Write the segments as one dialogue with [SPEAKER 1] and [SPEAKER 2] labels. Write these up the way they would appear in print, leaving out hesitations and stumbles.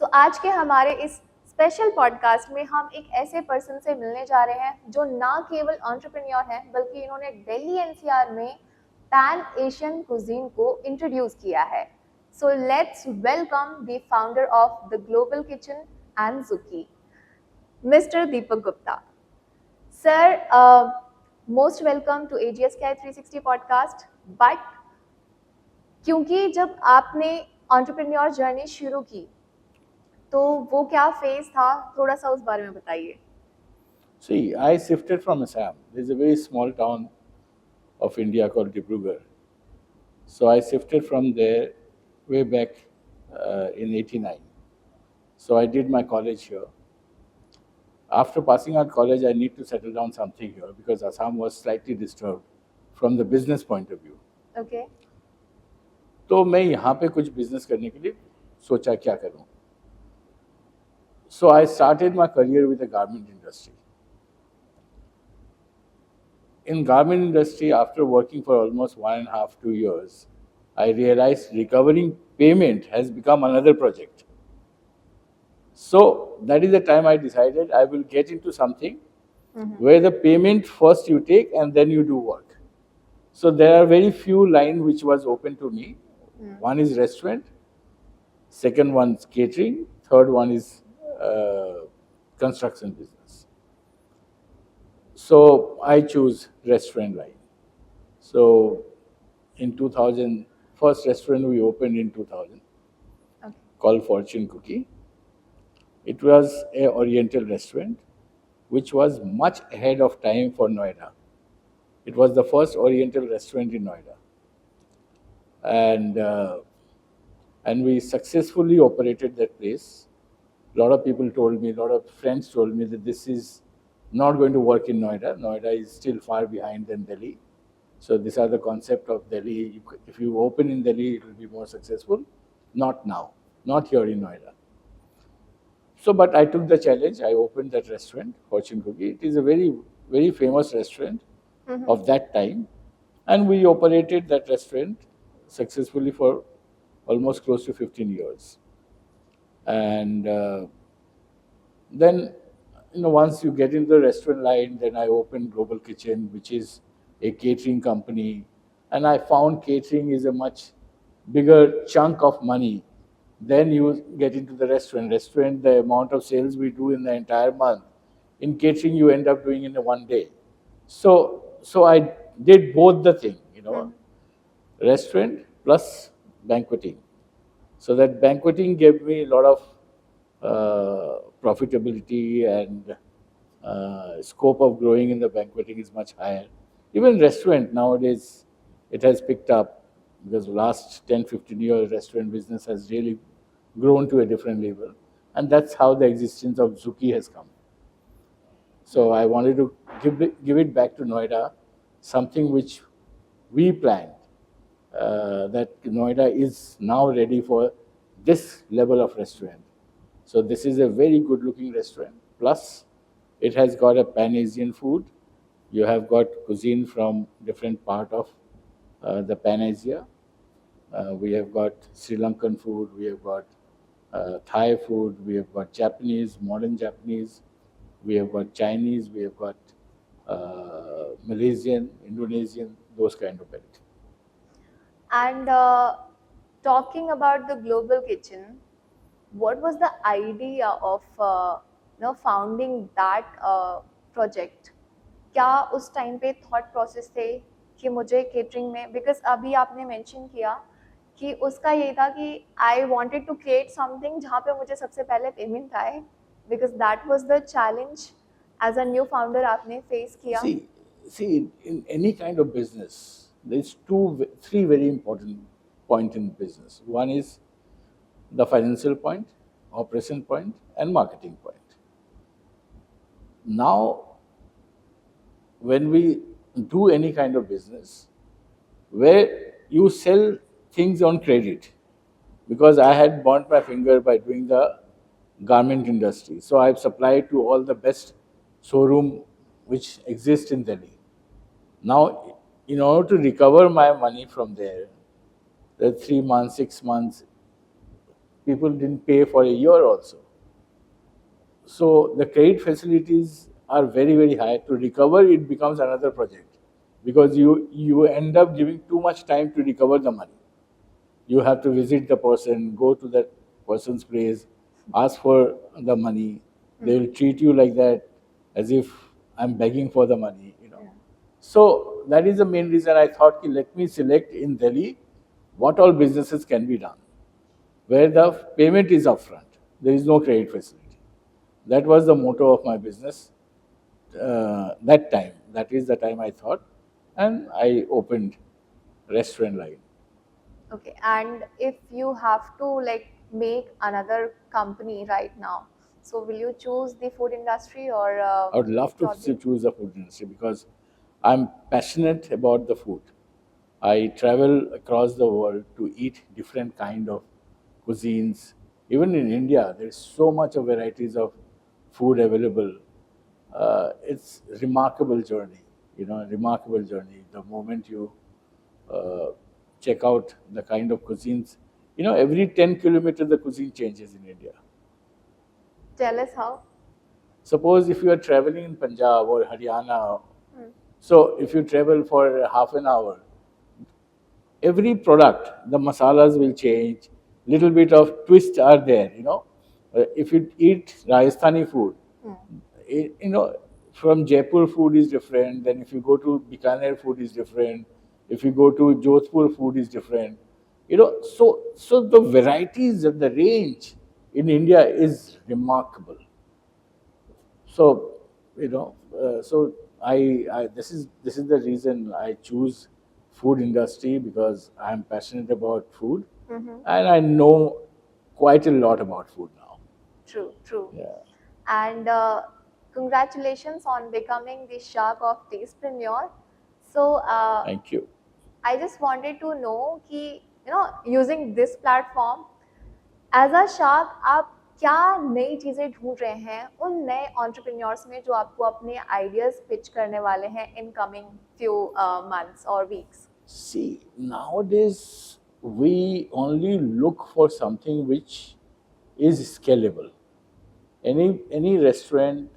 [SPEAKER 1] सो आज के हमारे इस स्पेशल पॉडकास्ट में हम एक ऐसे पर्सन से मिलने जा रहे हैं जो ना केवल एंटरप्रेन्योर हैं बल्कि इन्होंने दिल्ली एनसीआर में पैन एशियन कुजीन को इंट्रोड्यूस किया है. So let's welcome the founder of the global kitchen and Zuki, mister Deepak Gupta. Sir, most welcome to AGSKI 360 podcast. But क्योंकि जब आपने एंटरप्रेन्योर जर्नी शुरू की तो वो क्या फेज था, थोड़ा सा उस बारे में बताइए.
[SPEAKER 2] See, I shifted from Assam. There's a very small town of India called Dibrugarh. So I shifted from there way back in '89. So I did my college here. After passing out college, I need to settle down something here because Assam was slightly disturbed from the business point of view.
[SPEAKER 1] Okay.
[SPEAKER 2] तो मैं यहाँ पे कुछ business करने के लिए सोचा क्या करूँ. So I started my career with the garment industry. In garment industry, after working for almost 1.5 to 2 years, I realized recovering payment has become another project. So that is the time I decided I will get into something where the payment first you take and then you do work. So there are very few lines which was open to me. One is restaurant, second one is catering, third one is construction business. So I choose restaurant line. So in 2000, first restaurant we opened in 2000, called Fortune Cookie. It was a Oriental restaurant, which was much ahead of time for Noida. It was the first Oriental restaurant in Noida, and we successfully operated that place. A lot of people told me, a lot of friends told me that this is not going to work in Noida. Noida is still far behind than Delhi. So these are the concept of Delhi. If you open in Delhi, it will be more successful. Not now, not here in Noida. So, but I took the challenge. I opened that restaurant, Fortune Cookie. It is a very, very famous restaurant of that time. And we operated that restaurant successfully for almost close to 15 years. And then, once you get into the restaurant line, then I opened Global Kitchen, which is a catering company. And I found catering is a much bigger chunk of money. Then you get into the restaurant. Restaurant, the amount of sales we do in the entire month. In catering, you end up doing in a one day. So I did both the thing, restaurant plus banqueting. So that banqueting gave me a lot of profitability, and scope of growing in the banqueting is much higher. Even restaurant nowadays, it has picked up because last 10-15 years, restaurant business has really grown to a different level. And that's how the existence of Zuki has come. So I wanted to give it back to Noida, something which we planned, that Noida is now ready for this level of restaurant. So this is a very good looking restaurant. Plus, it has got a Pan-Asian food. You have got cuisine from different part of the Pan-Asia. We have got Sri Lankan food, we have got Thai food, we have got Japanese, modern Japanese, we have got Chinese, we have got Malaysian, Indonesian, those kind of it.
[SPEAKER 1] And talking about the global kitchen, what was the idea of founding that project? क्या उस time पे thought process थे कि मुझे catering में, because अभी आपने mention किया कि उसका ये था कि I wanted to create something जहाँ पे मुझे सबसे पहले पेमेंट आए, because that was the challenge as a new founder आपने फेस किया.
[SPEAKER 2] See, in any kind of business, there's three very important points in business. One is the financial point, operation point, and marketing point. Now, when we do any kind of business, where you sell things on credit, because I had burnt my finger by doing the garment industry. So I've supplied to all the best showroom which exist in Delhi. Now, in order to recover my money from there, the 3 months, 6 months, people didn't pay for a year also. So the credit facilities are very, very high. To recover, it becomes another project because you end up giving too much time to recover the money. You have to visit the person, go to that person's place, ask for the money. They will treat you like that, as if I'm begging for the money.
[SPEAKER 1] Yeah.
[SPEAKER 2] So that is the main reason I thought, let me select in Delhi what all businesses can be done, where the payment is upfront. There is no credit facility. That was the motto of my business that time. That is the time I thought, and I opened restaurant line.
[SPEAKER 1] Okay, and if you have to like make another company right now, so will you choose the food industry or
[SPEAKER 2] I would love to
[SPEAKER 1] probably?
[SPEAKER 2] choose the food industry because I'm passionate about the food. I travel across the world to eat different kind of cuisines. Even in India, there is so much of varieties of food available. It's remarkable journey. Remarkable journey. The moment you uh, check out the kind of cuisines, every 10 kilometers the cuisine changes in India.
[SPEAKER 1] Tell us how.
[SPEAKER 2] Suppose if you are traveling in Punjab or Haryana,
[SPEAKER 1] Hmm.
[SPEAKER 2] so if you travel for half an hour, every product, the masalas will change, little bit of twist are there. If you eat Rajasthani food,
[SPEAKER 1] Hmm.
[SPEAKER 2] you know, from Jaipur food is different. Then if you go to Bikaner, food is different. If you go to Jodhpur, food is different. So the varieties of the range in India is remarkable. So so this is the reason I choose food industry, because I am passionate about food,
[SPEAKER 1] Mm-hmm.
[SPEAKER 2] and I know quite a lot about food now.
[SPEAKER 1] True, true.
[SPEAKER 2] Yeah.
[SPEAKER 1] And congratulations on becoming the shark of Tastepreneur. So
[SPEAKER 2] Thank you.
[SPEAKER 1] I just wanted to know कि using this platform as a shark आप क्या नई चीज़ें ढूंढ रहे हैं उन नए entrepreneurs में जो आपको अपने आइडियाज पिच करने वाले हैं इन कमिंग फ्यू मंथ्स और weeks?
[SPEAKER 2] See, nowadays we only look for something which is scalable. Any restaurant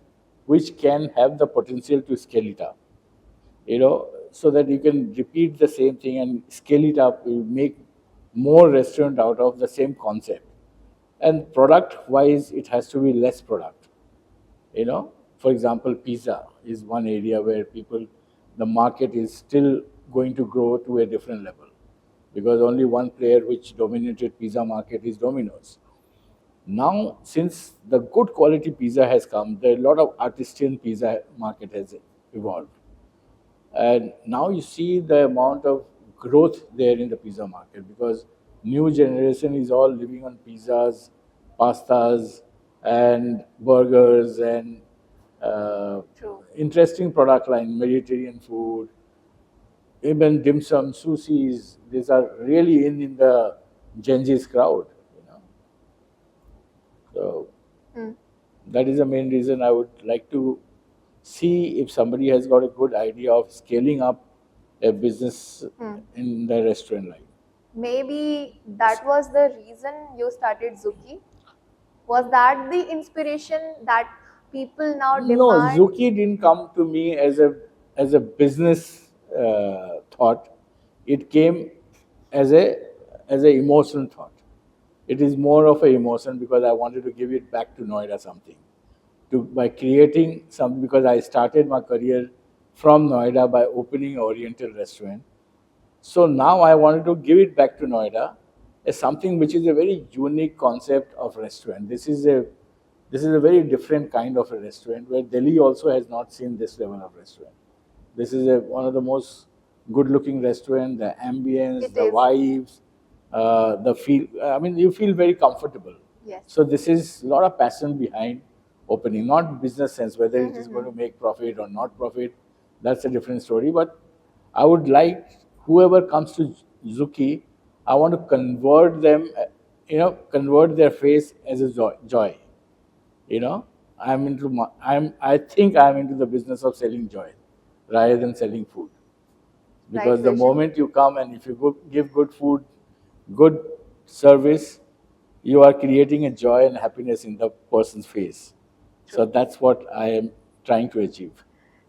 [SPEAKER 2] which can have the potential to scale it up, so that you can repeat the same thing and scale it up, you make more restaurant out of the same concept. And product wise, it has to be less product. For example, pizza is one area where the market is still going to grow to a different level, because only one player which dominated pizza market is Domino's. Now, since the good quality pizza has come, there a lot of artisan pizza market has evolved. And now you see the amount of growth there in the pizza market, because new generation is all living on pizzas, pastas, and burgers, and
[SPEAKER 1] True.
[SPEAKER 2] interesting product line, Mediterranean food, even dim sum, sushis. These are really in the Gen Z's crowd. So
[SPEAKER 1] Hmm.
[SPEAKER 2] that is the main reason I would like to see if somebody has got a good idea of scaling up a business
[SPEAKER 1] Hmm.
[SPEAKER 2] in the restaurant line.
[SPEAKER 1] Maybe that was the reason you started Zuki. Was that the inspiration that people now
[SPEAKER 2] No,
[SPEAKER 1] demand?
[SPEAKER 2] Zuki didn't come to me as a business thought. It came as a emotional thought. It is more of a emotion, because I wanted to give it back to Noida something. By creating something, because I started my career from Noida by opening an Oriental restaurant. So now I wanted to give it back to Noida as something which is a very unique concept of restaurant. This is a very different kind of a restaurant, where Delhi also has not seen this level of restaurant. This is one of the most good-looking restaurant. The ambience,
[SPEAKER 1] It
[SPEAKER 2] the
[SPEAKER 1] is.
[SPEAKER 2] vibes, the feel. I mean, you feel very comfortable.
[SPEAKER 1] Yes.
[SPEAKER 2] So this is a lot of passion behind opening, not business sense, whether it is going
[SPEAKER 1] Mm-hmm.
[SPEAKER 2] to make profit or not profit. That's a different story. But I would like whoever comes to Zuki, I want to convert them, convert their face as a joy. You know, I think I'm into the business of selling joy rather than selling food.
[SPEAKER 1] Right
[SPEAKER 2] Because the
[SPEAKER 1] vision.
[SPEAKER 2] moment you come and if you give good food, good service, you are creating a joy and happiness in the person's face. So
[SPEAKER 1] True.
[SPEAKER 2] that's what I am trying to achieve.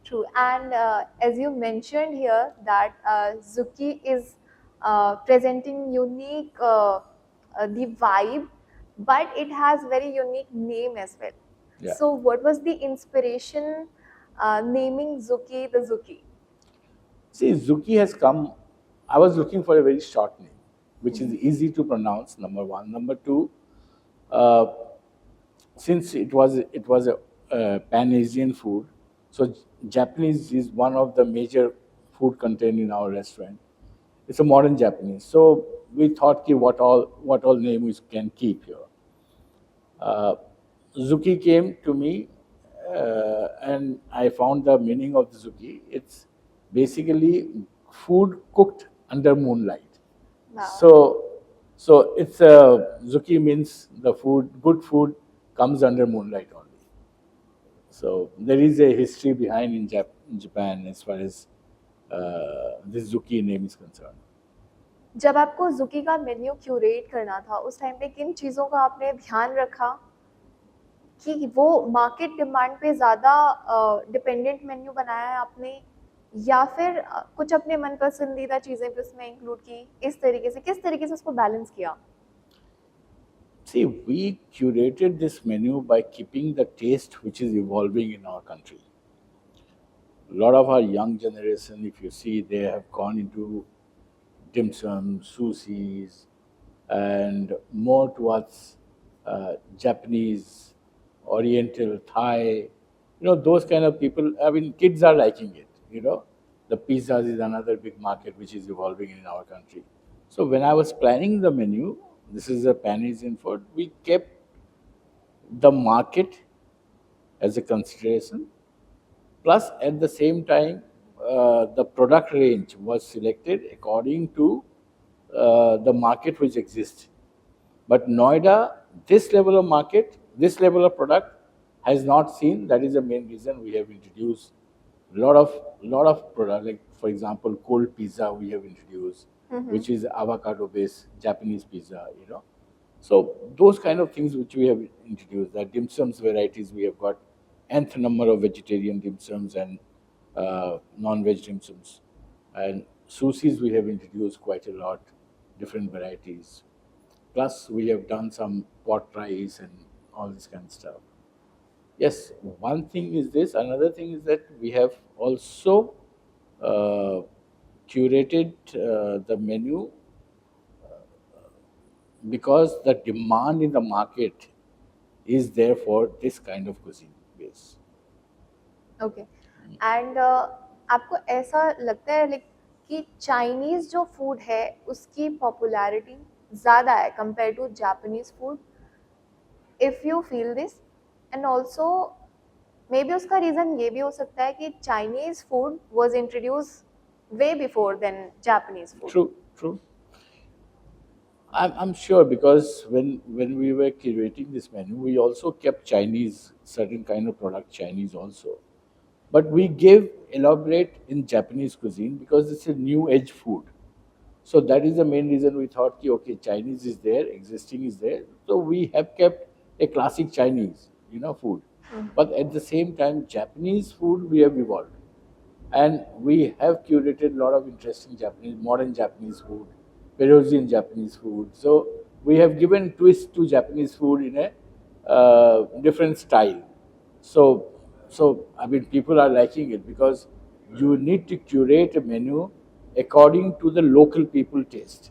[SPEAKER 1] True. And as you mentioned here that Zuki is presenting unique the vibe, but it has very unique name as well.
[SPEAKER 2] Yeah.
[SPEAKER 1] So what was the inspiration naming Zuki the Zuki?
[SPEAKER 2] See, Zuki has come. I was looking for a very short name, which is easy to pronounce. Number one. Number two, uh, since it was a Pan Asian food, so Japanese is one of the major food contained in our restaurant. It's a modern Japanese. So we thought, ki what all name we can keep here. Uh, Zuki came to me, and I found the meaning of the Zuki. It's basically food cooked under moonlight.
[SPEAKER 1] Wow.
[SPEAKER 2] So it's Zuki means the food, good food comes under moonlight only. So there is a history behind in Japan as far as this Zuki name is concerned.
[SPEAKER 1] जब आपको जुकी का menu curate करना था उस time पे किन चीज़ों का आपने ध्यान रखा कि वो मार्केट डिमांड पे ज़्यादा डिपेंडेंट मेन्यू बनाया है आपने या फिर कुछ अपने मन पसंदीदा चीज़ें भी उसमें इंक्लूड की इस तरीके से किस तरीके से उसको बैलेंस किया?
[SPEAKER 2] See, we curated this menu by keeping the taste which is evolving in our country. A lot of our young generation, if you see, they have gone into dim sum, sushis, and more towards Japanese, Oriental, Thai. Those kind of people. I mean, kids are liking it. The pizzas is another big market which is evolving in our country. So when I was planning the menu, this is a Pan Asian food. We kept the market as a consideration. Plus, at the same time, the product range was selected according to the market which exists. But Noida, this level of market, this level of product has not seen. That is the main reason we have introduced lot of product. Like for example, cold pizza we have introduced, which is avocado-based Japanese pizza. So those kind of things which we have introduced. The dim sums varieties we have got nth number of vegetarian dim sums and non-veg dim sums, and sushis we have introduced quite a lot, different varieties. Plus we have done some pot rice and all this kind of stuff. Yes, one thing is this. Another thing is that we have also uh, curated the menu because the demand in the market is there for this kind of cuisine base.
[SPEAKER 1] Okay and आपको ऐसा लगता है like कि Chinese जो food है उसकी popularity ज़्यादा है compare to Japanese food if you feel this and also may be उसका रीज़न ये भी हो सकता है कि Chinese food was introduce way before than Japanese food.
[SPEAKER 2] True, true. I'm sure because when we were curating this menu, we also kept Chinese, certain kind of product Chinese also. But we gave elaborate in Japanese cuisine because it's a new age food. So that is the main reason we thought, ki, okay, Chinese is there, existing is there. So we have kept a classic Chinese, food. But at the same time, Japanese food we have evolved. And we have curated a lot of interesting Japanese, modern Japanese food, Peruvian Japanese food. So we have given twist to Japanese food in a different style. So I mean, people are liking it because you need to curate a menu according to the local people taste.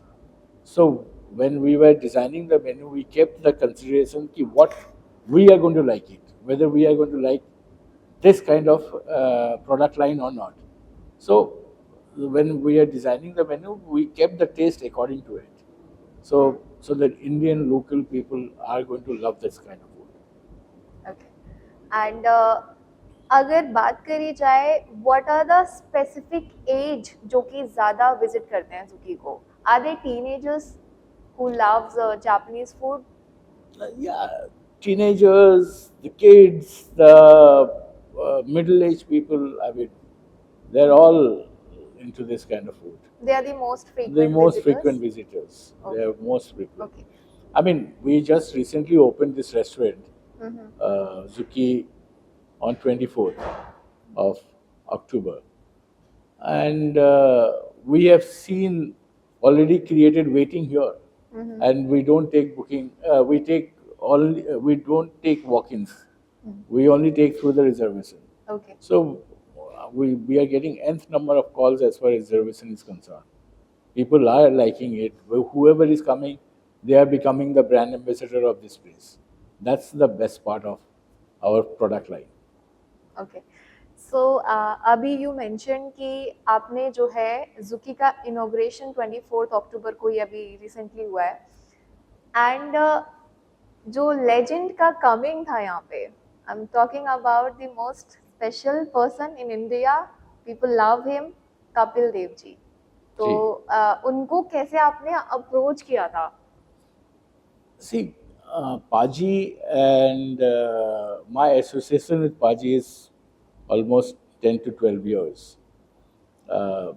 [SPEAKER 2] So when we were designing the menu, we kept the consideration ki what we are going to like it, whether we are going to like this kind of product line or not. So when we are designing the menu, we kept the taste according to it. So that Indian local people are going to love this kind of food.
[SPEAKER 1] Okay and अगर बात करी जाए what are the specific age जो कि ज़्यादा visit करते हैं Juki को? Are they teenagers who loves Japanese food?
[SPEAKER 2] Yeah, teenagers, the kids, the middle-aged people. I mean, they're all into this kind of food.
[SPEAKER 1] They are the most frequent
[SPEAKER 2] The most
[SPEAKER 1] visitors?
[SPEAKER 2] frequent visitors. They
[SPEAKER 1] Okay.
[SPEAKER 2] are most frequent.
[SPEAKER 1] Okay.
[SPEAKER 2] I mean, we just recently opened this restaurant, Zuki, on 24th of October, and we have seen already created waiting here, and we don't take booking. We don't take walk-ins. We only take through the reservation.
[SPEAKER 1] Okay.
[SPEAKER 2] So we are getting nth number of calls as far as reservation is concerned. People are liking it. Whoever is coming, they are becoming the brand ambassador of this place. That's the best part of our product line.
[SPEAKER 1] Okay so अभी you mention कि आपने जो है जुकी का inauguration 24 अक्टूबर को ही अभी recently हुआ है एंड जो लेजेंड का कमिंग था यहाँ पे I am talking about the most special person in India people love him Kapil Dev ji तो उनको कैसे आपने अप्रोच किया था
[SPEAKER 2] See, Paji and my association with Paji is almost 10 to 12 years. Uh,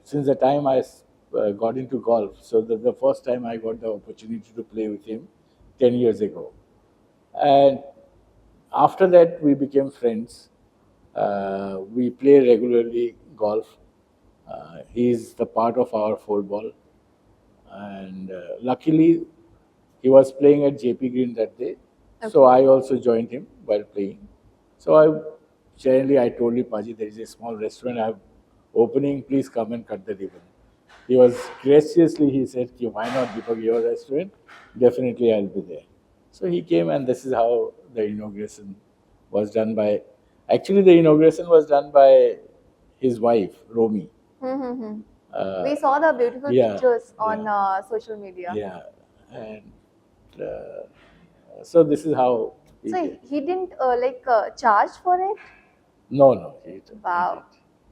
[SPEAKER 2] since the time I got into golf, so the first time I got the opportunity to play with him 10 years ago. And after that, we became friends. We play regularly golf. He's the part of our football. And luckily, he was playing at JP Green that day. So I also joined him while playing. So I told him, Paji, there is a small restaurant I'm opening. Please come and cut the ribbon. He was graciously, he said, why not Deepak, your restaurant? Definitely I'll be there. So he came, and this is how the inauguration was done by. Actually, the inauguration was done by his wife, Romi.
[SPEAKER 1] We saw the beautiful pictures on social media.
[SPEAKER 2] Yeah, and so this is how.
[SPEAKER 1] He didn't charge for it?
[SPEAKER 2] No, he didn't.
[SPEAKER 1] Wow.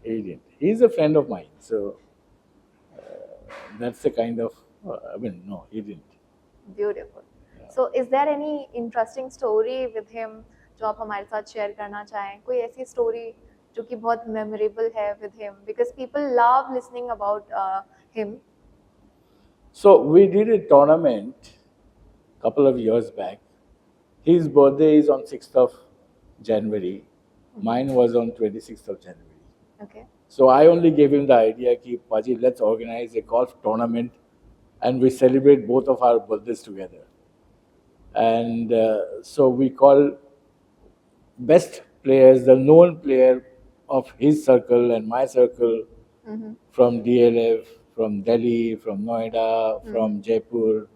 [SPEAKER 2] He didn't. He's a friend of mine, so that's the kind of. No, he didn't.
[SPEAKER 1] Beautiful. So, is there any interesting story with him जो आप हमारे साथ share करना चाहें? कोई ऐसी story जो कि बहुत मेमोरेबल है with him because people love listening about him.
[SPEAKER 2] So we did a tournament a couple of years back. His birthday is on 6th of January. Mine was on 26th of January.
[SPEAKER 1] Okay.
[SPEAKER 2] So I only gave him the idea कि Paji, let's organize a golf tournament and we celebrate both of our birthdays together. And so we called best players, the known player of his circle and my circle, from DLF, from Delhi, from Noida, from Jaipur.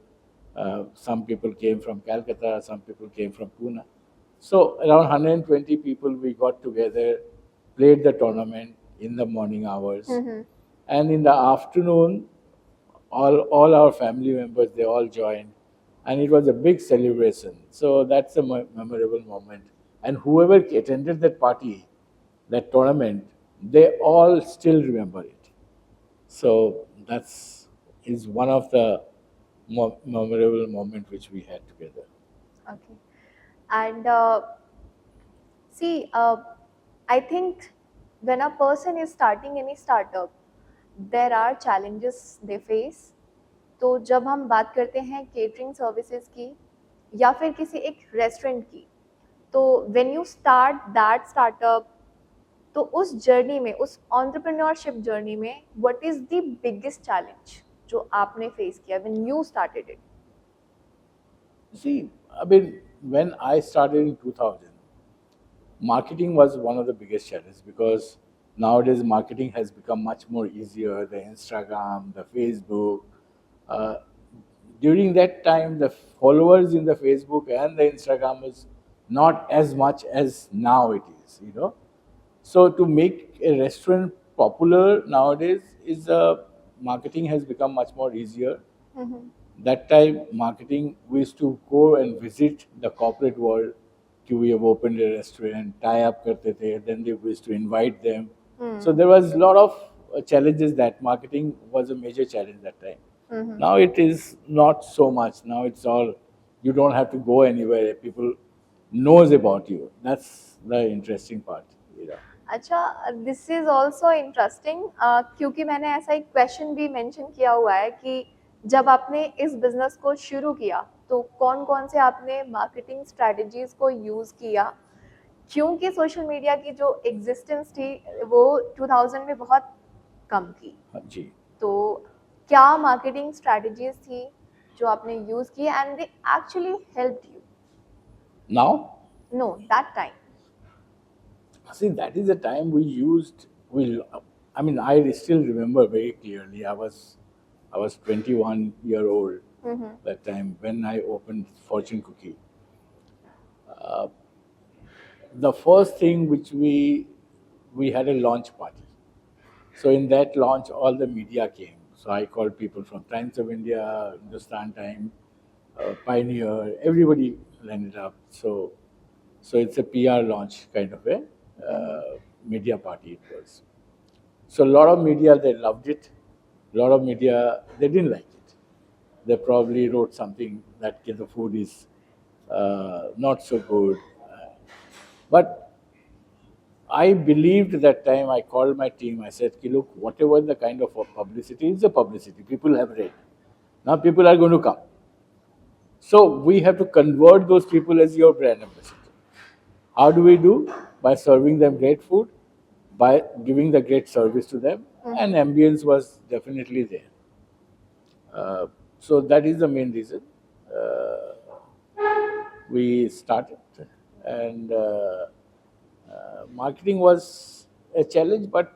[SPEAKER 2] Some people came from Calcutta, some people came from Pune. So around 120 people we got together, played the tournament in the morning hours. And in the afternoon, all our family members, they all joined. And it was a big celebration. So that's a memorable moment. And whoever attended that party, that tournament, they all still remember it. So is one of the memorable moments which we had together.
[SPEAKER 1] Okay. And I think when a person is starting any startup, there are challenges they face. तो जब हम बात करते हैं catering services की या फिर किसी एक रेस्टोरेंट की, तो when you start that startup, तो उस जर्नी में, उस एंटरप्रेन्योरशिप जर्नी में, what is the biggest challenge जो आपने फेस किया when you started it?
[SPEAKER 2] See, when I started in 2000, marketing was one of the biggest challenges because nowadays marketing has become much more easier. The Instagram, the Facebook. During that time, the followers in the Facebook and the Instagram was not as much as now it is. So to make a restaurant popular nowadays marketing has become much more easier. That time, marketing, we used to go and visit the corporate world. We have opened a restaurant, tie up karte the, then we used to invite them. So there was a lot of challenges. That marketing was a major challenge that time. Now it is not so much. Now it's all, you don't have to go anywhere. People knows about you. That's the interesting part.
[SPEAKER 1] अच्छा, this is also interesting क्योंकि मैंने ऐसा एक question भी mention किया हुआ है कि जब आपने इस बिजनेस को शुरू किया तो कौन कौन से आपने मार्केटिंग स्ट्रेटजीज को यूज किया, क्योंकि सोशल मीडिया की जो एग्जिस्टेंस थी वो 2000 में बहुत कम थी,
[SPEAKER 2] जी।
[SPEAKER 1] तो क्या मार्केटिंग स्ट्रेटजीज थी जो आपने यूज की and they actually helped you?
[SPEAKER 2] Now,
[SPEAKER 1] no, that time.
[SPEAKER 2] see, that is the time we used. I mean, I still remember very clearly. I was 21-year old that time when I opened Fortune Cookie. The first thing which we had a launch party. So in that launch, all the media came. So I called people from Times of India, Hindustan Times, Pioneer, everybody landed up. So it's a PR launch kind of a media party it was. So a lot of media, they loved it. A lot of media, they didn't like it. They probably wrote something that the food is not so good. But I believed that time. I called my team. I said, look, whatever the kind of publicity is, the publicity. People have read. Now people are going to come. So we have to convert those people as your brand ambassador. How do we do? By serving them great food, by giving the great service to them, and ambience was definitely there. So that is the main reason we started, and marketing was a challenge, but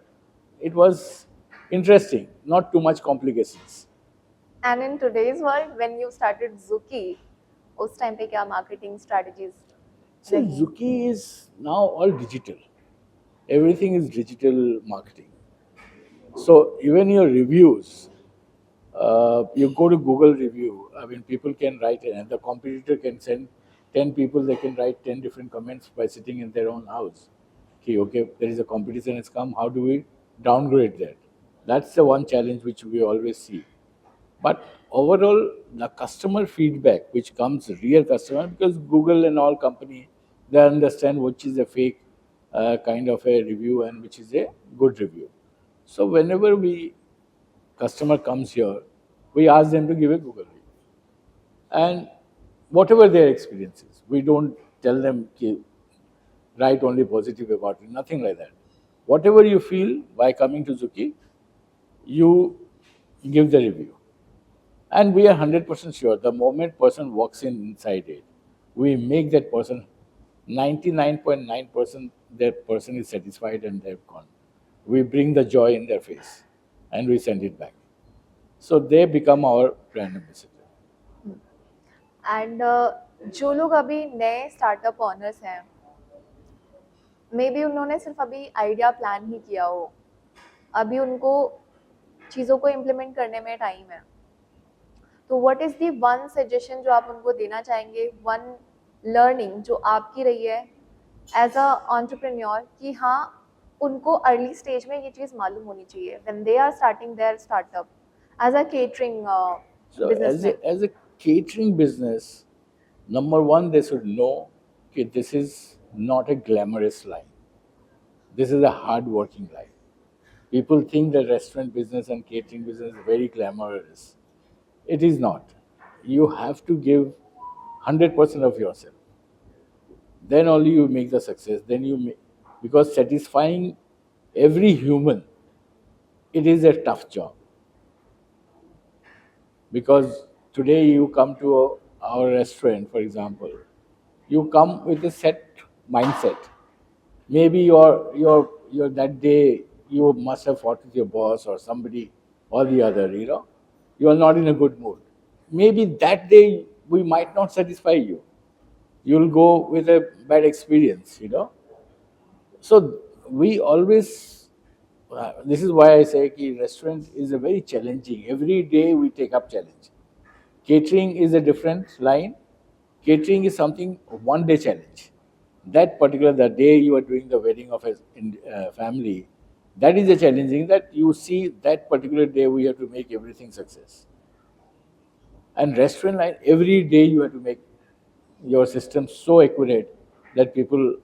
[SPEAKER 2] it was interesting. Not too much complications.
[SPEAKER 1] And in today's world when you started Zuki, उस time पे क्या marketing strategies
[SPEAKER 2] See,
[SPEAKER 1] रही?
[SPEAKER 2] Zuki is now all digital. Everything is digital marketing. So even your reviews, you go to Google review. I mean, people can write it, and the competitor can send 10 people. They can write 10 different comments by sitting in their own house. Okay, there is a competition has come. How do we downgrade that? That's the one challenge which we always see. But overall, the customer feedback, which comes real customer, because Google and all company, they understand which is a fake kind of a review and which is a good review. So whenever customer comes here, we ask them to give a Google review. And whatever their experience is, we don't tell them write only positive about it, nothing like that. Whatever you feel by coming to Zuki, you give the review. And we are 100% sure the moment person walks inside it, we make that person 99.9% that person is satisfied and they've gone. We bring the joy in their face and we send it back. So they become our brand ambassador.
[SPEAKER 1] And जो लोग अभी नए startup honours हैं, may be उन्होंने सिर्फ अभी idea plan ही किया हो, अभी उनको चीज़ों को इम्प्लीमेंट करने में टाइम है, तो what is the one suggestion जो आप उनको देना चाहेंगे, वन लर्निंग जो आपकी रही है एज अ एंटरप्रेन्योर, कि हाँ उनको अर्ली स्टेज में ये चीज़ मालूम होनी चाहिए when they are starting their startup as a catering
[SPEAKER 2] So
[SPEAKER 1] business में?
[SPEAKER 2] as a catering business, number one, they should know that this is not a glamorous life. This is a hard-working life. People think that restaurant business and catering business is very glamorous. It is not. You have to give 100% of yourself. Then only you make the success. Then you make, because satisfying every human, it is a tough job. Because today you come to our restaurant, for example, you come with a set mindset. Maybe you're that day you must have fought with your boss or somebody or the other, you are not in a good mood. Maybe that day we might not satisfy you. You'll go with a bad experience. So we always, this is why I say that restaurant is a very challenging. Every day we take up challenge. Catering is a different line. Catering is something one day challenge. That particular the day you are doing the wedding of a family, that is a challenging that you see that particular day we have to make everything success. And restaurant line, every day you have to make your system so accurate that people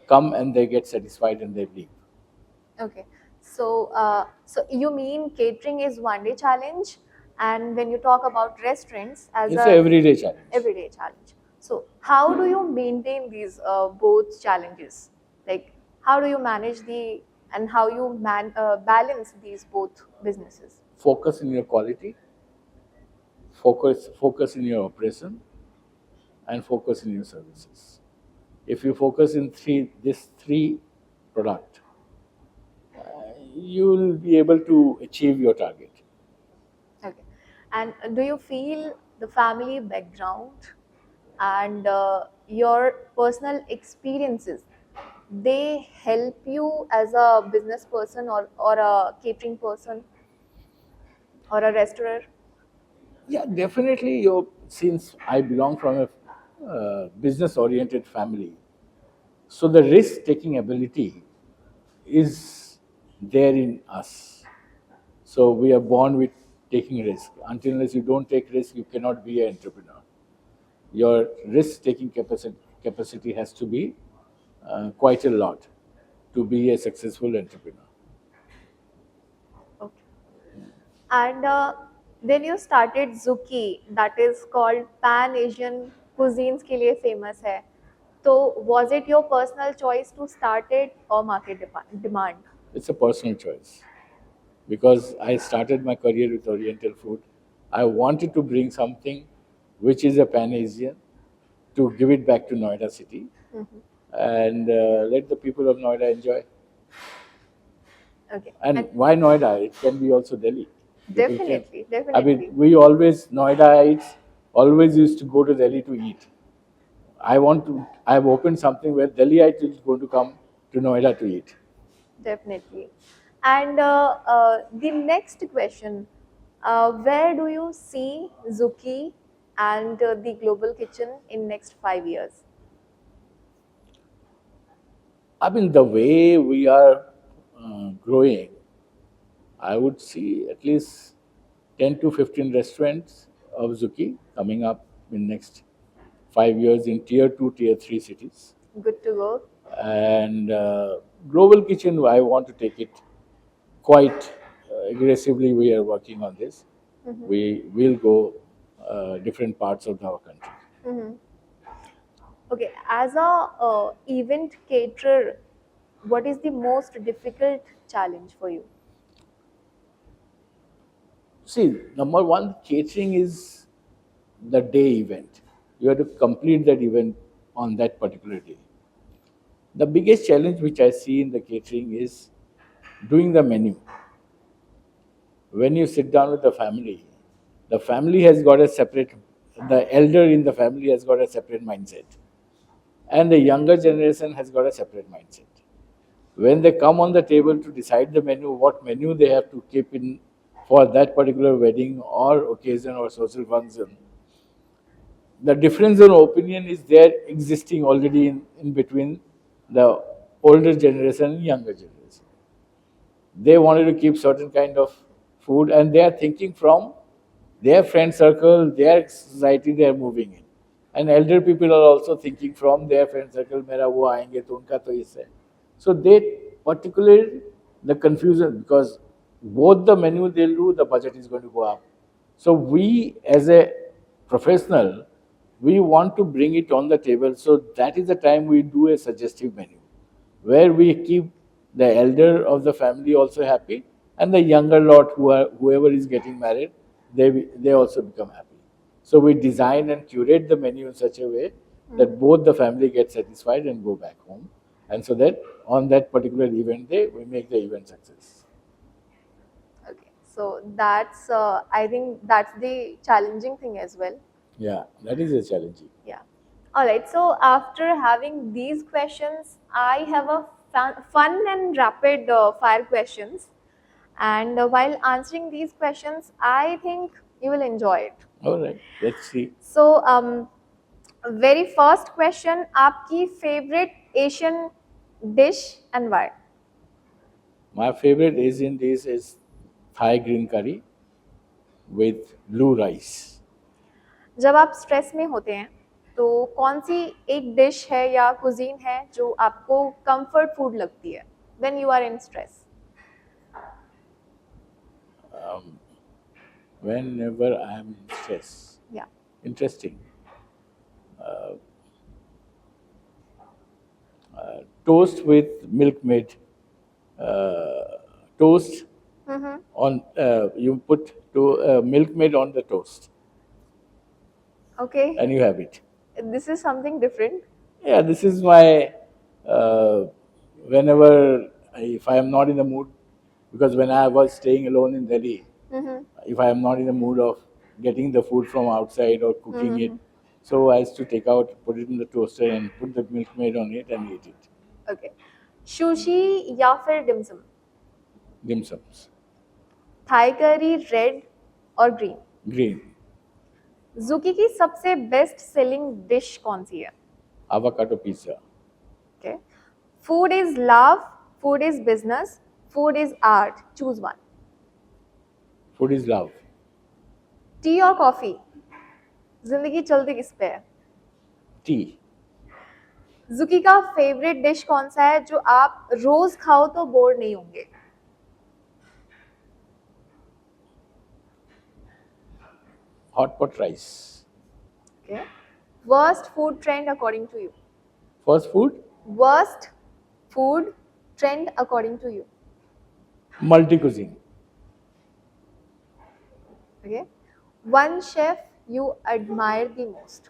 [SPEAKER 2] come and they get satisfied and they leave.
[SPEAKER 1] Okay, so so you mean catering is one day challenge And when you talk about restaurants as
[SPEAKER 2] It's
[SPEAKER 1] a
[SPEAKER 2] an everyday challenge.
[SPEAKER 1] everyday challenge, so how do you maintain these both challenges? Like, how do you manage the and how you balance these both businesses?
[SPEAKER 2] Focus in your quality, focus in your operation, and focus in your services. If you focus in these three product, you will be able to achieve your target.
[SPEAKER 1] Okay. And do you feel the family background and your personal experiences, they help you as a business person or a catering person or a restaurant?
[SPEAKER 2] Yeah, definitely. Since I belong from a business-oriented family, so the risk-taking ability is there in us. So we are born with taking risk. Unless you don't take risk, you cannot be an entrepreneur. Your risk-taking capacity has to be quite a lot to be a successful entrepreneur.
[SPEAKER 1] Okay. And then you started Zuki, that is called Pan Asian cuisines के लिए famous है. So was it your personal choice to start it or market demand?
[SPEAKER 2] It's a personal choice because I started my career with Oriental food. I wanted to bring something which is a Pan Asian to give it back to Noida city and let the people of Noida enjoy.
[SPEAKER 1] Okay.
[SPEAKER 2] And why Noida? It can be also Delhi. People can.
[SPEAKER 1] Definitely,
[SPEAKER 2] I
[SPEAKER 1] definitely.
[SPEAKER 2] mean, we always Noidaites always used to go to Delhi to eat. I've opened something where Delhiite is going to come to Noida to eat.
[SPEAKER 1] Definitely. And the next question, where do you see Zuki and the global kitchen in next 5 years?
[SPEAKER 2] I mean, the way we are growing, I would see at least 10 to 15 restaurants of Zuki coming up in next 5 years in tier 2, tier 3 cities.
[SPEAKER 1] Good to go.
[SPEAKER 2] And global kitchen, I want to take it quite aggressively. We are working on this. We will go different parts of our country.
[SPEAKER 1] Mhm. Okay, as a event caterer, what is the most difficult challenge for you?
[SPEAKER 2] See, number one, catering is the day event. You have to complete that event on that particular day. The biggest challenge which I see in the catering is doing the menu. When you sit down with the family has got a separate, the elder in the family has got a separate mindset, and the younger generation has got a separate mindset. When they come on the table to decide the menu, what menu they have to keep in for that particular wedding or occasion or social function, the difference in opinion is there existing already in between the older generation and younger generation. They wanted to keep certain kind of food and they are thinking from their friend circle, their society they are moving in. And elder people are also thinking from their friend circle, mera wo aayenge to unka to is hai. So they particularly the confusion because both the menu they'll do, the budget is going to go up. So we as a professional, we want to bring it on the table. So that is the time we do a suggestive menu where we keep the elder of the family also happy and the younger lot whoever is getting married, they also become happy. So we design and curate the menu in such a way that both the family get satisfied and go back home. And so that on that particular event day, we make the event success.
[SPEAKER 1] Okay, so that's I think that's the challenging thing as well.
[SPEAKER 2] Yeah, that is a challenging.
[SPEAKER 1] Yeah. All right. So after having these questions, I have a fun and rapid fire questions. And while answering these questions, I think you will enjoy it.
[SPEAKER 2] All right, let's see.
[SPEAKER 1] So, very first question, आपकी favorite Asian dish and why?
[SPEAKER 2] My favorite Asian dish is Thai green curry with blue rice.
[SPEAKER 1] जब आप stress में होते हैं तो कौन सी एक dish है या कुजीन है जो आपको कंफर्ट फूड लगती है when you are in stress?
[SPEAKER 2] whenever I am in stress.
[SPEAKER 1] Yeah.
[SPEAKER 2] Interesting. Toast with milk made. Toast
[SPEAKER 1] Mm-hmm.
[SPEAKER 2] on you put milk made on the toast
[SPEAKER 1] Okay.
[SPEAKER 2] and you have it.
[SPEAKER 1] This is something different.
[SPEAKER 2] Yeah, this is my whenever if I am not in the mood, because when I was staying alone in Delhi,
[SPEAKER 1] Mm-hmm.
[SPEAKER 2] if I am not in the mood of getting the food from outside or cooking it,
[SPEAKER 1] Mm-hmm.
[SPEAKER 2] so I used to take out, put it in the toaster and put the milkmaid on it and eat it.
[SPEAKER 1] Okay. Sushi या फिर dim sum?
[SPEAKER 2] Dim sums.
[SPEAKER 1] Thai curry red और green?
[SPEAKER 2] Green.
[SPEAKER 1] Juki की सबसे best selling dish कौन सी है?
[SPEAKER 2] Avocado pizza.
[SPEAKER 1] Okay. Food is love, food is business, food is art. Choose one.
[SPEAKER 2] Food is love.
[SPEAKER 1] T और coffee? जिंदगी चलती किस पे है?
[SPEAKER 2] Tea.
[SPEAKER 1] जुकी का फेवरेट डिश कौन सा है जो आप रोज खाओ तो बोर नहीं होंगे?
[SPEAKER 2] Hot pot rice.
[SPEAKER 1] Okay. Worst food trend according to you?
[SPEAKER 2] First food,
[SPEAKER 1] Worst food trend according to you?
[SPEAKER 2] multi cuisine.
[SPEAKER 1] Okay. One chef you admire the most?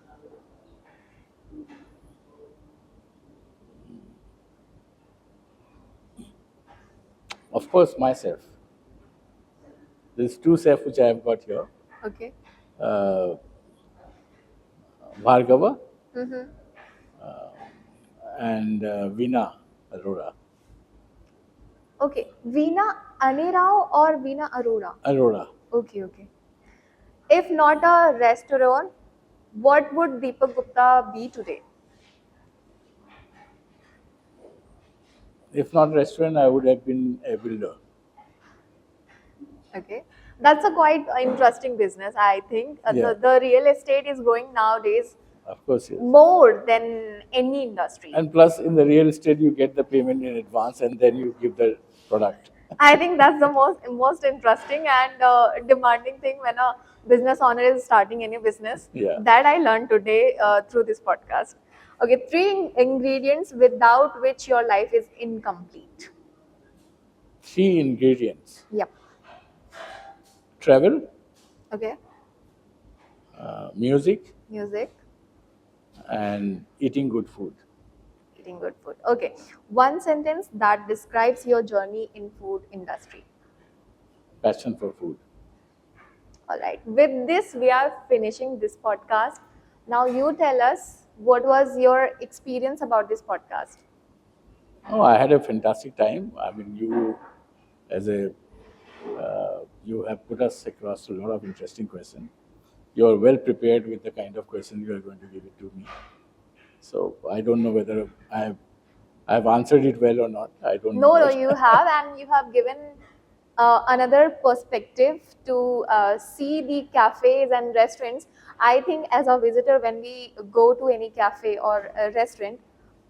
[SPEAKER 2] Of course, myself. There's two chefs which I have got here.
[SPEAKER 1] Okay.
[SPEAKER 2] Uh, Bhargava
[SPEAKER 1] Mm-hmm.
[SPEAKER 2] and Veena Arora.
[SPEAKER 1] Okay. Veena Anirao or Veena Arora?
[SPEAKER 2] Arora.
[SPEAKER 1] Okay, okay. If not a restaurant, what would Deepak Gupta be today?
[SPEAKER 2] If not restaurant, I would have been a builder.
[SPEAKER 1] Okay. That's a quite interesting business, I think.
[SPEAKER 2] Yeah.
[SPEAKER 1] The real estate is growing nowadays
[SPEAKER 2] Of course, yes.
[SPEAKER 1] more than any industry.
[SPEAKER 2] And plus, in the real estate, you get the payment in advance and then you give the product.
[SPEAKER 1] I think that's the most interesting and demanding thing when a business owner is starting any business.
[SPEAKER 2] Yeah.
[SPEAKER 1] That I learned today through this podcast. Okay, three ingredients without which your life is incomplete.
[SPEAKER 2] 3 ingredients:
[SPEAKER 1] Yep.
[SPEAKER 2] travel,
[SPEAKER 1] Okay.
[SPEAKER 2] music,
[SPEAKER 1] Music,
[SPEAKER 2] and eating good food.
[SPEAKER 1] eating good food. Okay. One sentence that describes your journey in food industry.
[SPEAKER 2] Passion for food.
[SPEAKER 1] All right. With this, we are finishing this podcast. Now, you tell us what was your experience about this podcast.
[SPEAKER 2] Oh, I had a fantastic time. I mean, you, as a, you have put us across a lot of interesting questions. You are well prepared with the kind of question you are going to give it to me. So I don't know whether I've answered it well or not. I don't
[SPEAKER 1] No,
[SPEAKER 2] know.
[SPEAKER 1] no, you have, and you have given another perspective to see the cafes and restaurants. I think as a visitor, when we go to any cafe or a restaurant,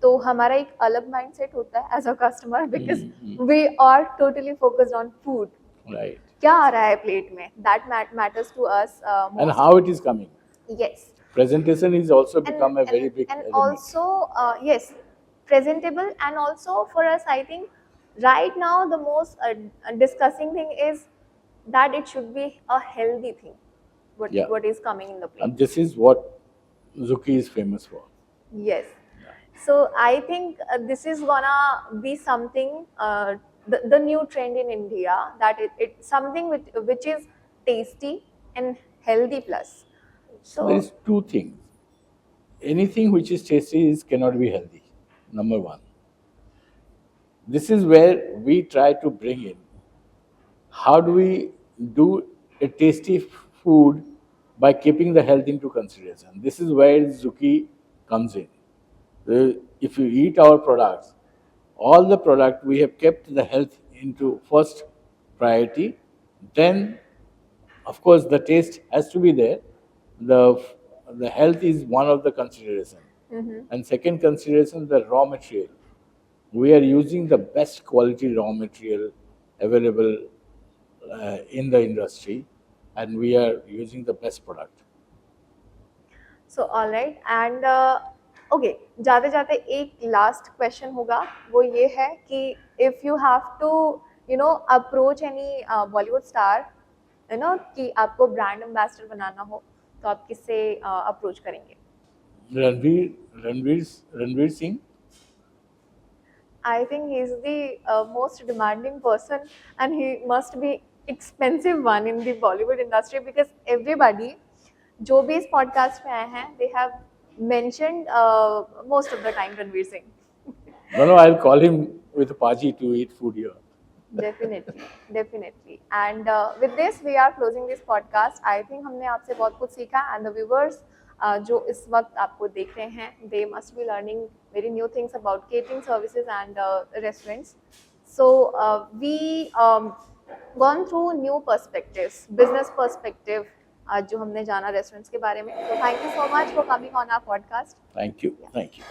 [SPEAKER 1] तो हमारा एक अलग mindset होता है as a customer because we are totally focused on food.
[SPEAKER 2] Right.
[SPEAKER 1] क्या आ रहा है plate में? That matters to us
[SPEAKER 2] And
[SPEAKER 1] most.
[SPEAKER 2] how it is coming.
[SPEAKER 1] Yes.
[SPEAKER 2] Presentation is also become a very big
[SPEAKER 1] and
[SPEAKER 2] element.
[SPEAKER 1] also yes, presentable, and also for us, I think right now the most discussing thing is that it should be a healthy thing.
[SPEAKER 2] Yeah.
[SPEAKER 1] What is coming in the plate?
[SPEAKER 2] And this is what Zuki is famous for.
[SPEAKER 1] Yes. So I think this is gonna be something the new trend in India, that it's something which is tasty and healthy plus. So
[SPEAKER 2] There is two things. Anything which is tasty cannot be healthy. Number one. This is where we try to bring in. How do we do a tasty food by keeping the health into consideration? This is where Zuki comes in. If you eat our products, all the product we have kept the health into first priority. Then, of course, the taste has to be there. The health is one of the consideration. And second consideration, the raw material. We are using the best quality raw material available in the industry. and we are using the best product.
[SPEAKER 1] So alright and okay, जाते जाते एक last question होगा, वो ये है कि if you have to approach any Bollywood star, कि आपको ब्रांड एम्बेसडर बनाना हो, तो आप किससे अप्रोच करेंगे?
[SPEAKER 2] Ranveer Singh.
[SPEAKER 1] I think he's the most demanding person, and he must be expensive one in the Bollywood industry, because everybody जो भी इस podcast में आए हैं, they have mentioned most of the time Ranveer Singh.
[SPEAKER 2] No, I'll call him with Paji to eat food here.
[SPEAKER 1] Definitely, definitely. And with this, we are closing this podcast. I think हमने आपसे बहुत कुछ सीखा, and the viewers जो इस वक्त आपको देख रहे हैं, they must be learning very new things about catering services and restaurants. So we gone through new perspectives, business perspective, जो हमने जाना restaurants के बारे में. So thank you so much for coming on our podcast.
[SPEAKER 2] Thank you. Thank you.